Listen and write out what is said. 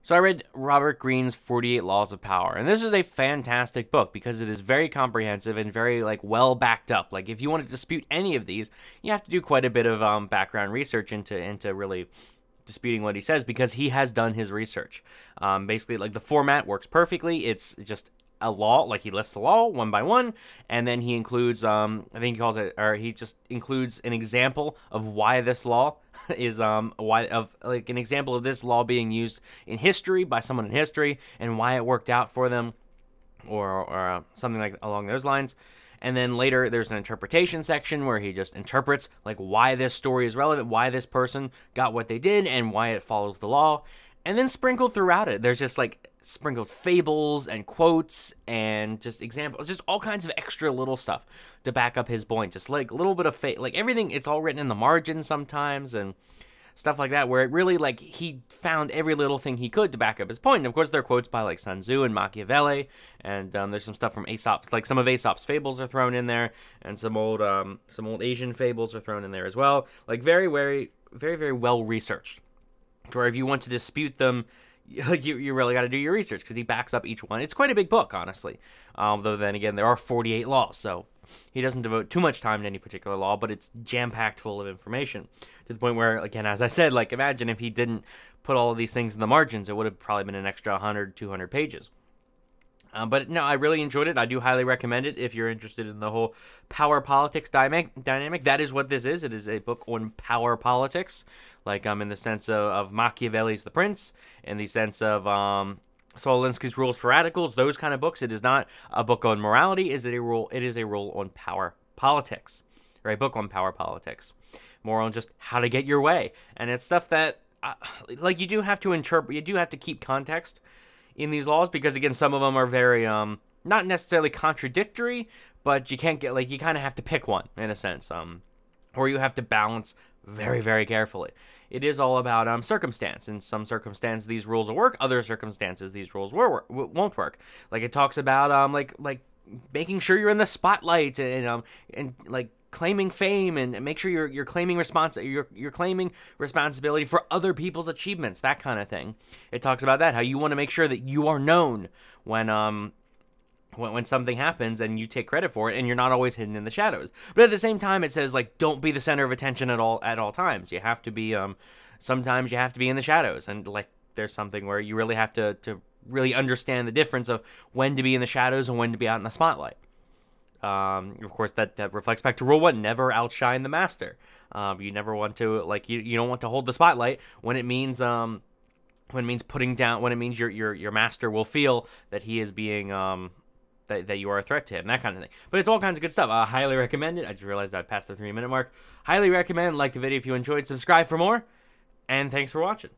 So I read Robert Greene's 48 Laws of Power, and this is a fantastic book because it is very comprehensive and very well backed up. Like if you want to dispute any of these, you have to do quite a bit of background research into really disputing what he says because he has done his research. Basically, like the format works perfectly. It's just a law, like he lists the law one by one, and then he includes, I think he calls it, or he just includes an example of why this law is, why of like an example of this law being used in history by someone in history and why it worked out for them, or something like along those lines. And then later there's an interpretation section where he just interprets like why this story is relevant, why this person got what they did, and why it follows the law. And then sprinkled throughout it, there's just like sprinkled fables and quotes and just examples, just all kinds of extra little stuff to back up his point. Just like a little bit of like everything, it's all written in the margin sometimes and stuff like that, where it really like he found every little thing he could to back up his point. And of course, there are quotes by like Sun Tzu and Machiavelli, and there's some stuff from Aesop's, like some of Aesop's fables are thrown in there, and some old Asian fables are thrown in there as well. Like very, very, very, very well researched. Where if you want to dispute them, you really got to do your research because he backs up each one. It's quite a big book, honestly. Though then again, there are 48 laws, so he doesn't devote too much time to any particular law, but it's jam-packed full of information to the point where, again, as I said, like imagine if he didn't put all of these things in the margins, it would have probably been an extra 100, 200 pages. But no, I really enjoyed it. I do highly recommend it if you're interested in the whole power politics dynamic. That is what this is. It is a book on power politics, like in the sense of Machiavelli's The Prince, in the sense of Saul Alinsky's Rules for Radicals, those kind of books. It is not a book on morality. It is a rule on power politics, or a book on power politics, more on just how to get your way. And it's stuff that, like, you do have to interpret. You do have to keep context in these laws because again some of them are very not necessarily contradictory, but you can't get, like, you kind of have to pick one in a sense, or you have to balance very, very carefully. It is all about circumstance. In some circumstances these rules will work, other circumstances these rules won't work. Like it talks about like making sure you're in the spotlight and like claiming fame and make sure you're claiming you're claiming responsibility for other people's achievements, that kind of thing. It talks about that, how you want to make sure that you are known when something happens and you take credit for it and you're not always hidden in the shadows. But at the same time, it says like don't be the center of attention at all times. You have to be sometimes you have to be in the shadows, and like there's something where you really have to really understand the difference of when to be in the shadows and when to be out in the spotlight. Of course, that reflects back to rule 1: never outshine the master. You never want to, like, you don't want to hold the spotlight when it means putting down, when it means your master will feel that he is being that you are a threat to him, that kind of thing. But it's all kinds of good stuff. I highly recommend it. I just realized I passed the 3-minute mark. Highly recommend. Like the video if you enjoyed. Subscribe for more, and thanks for watching.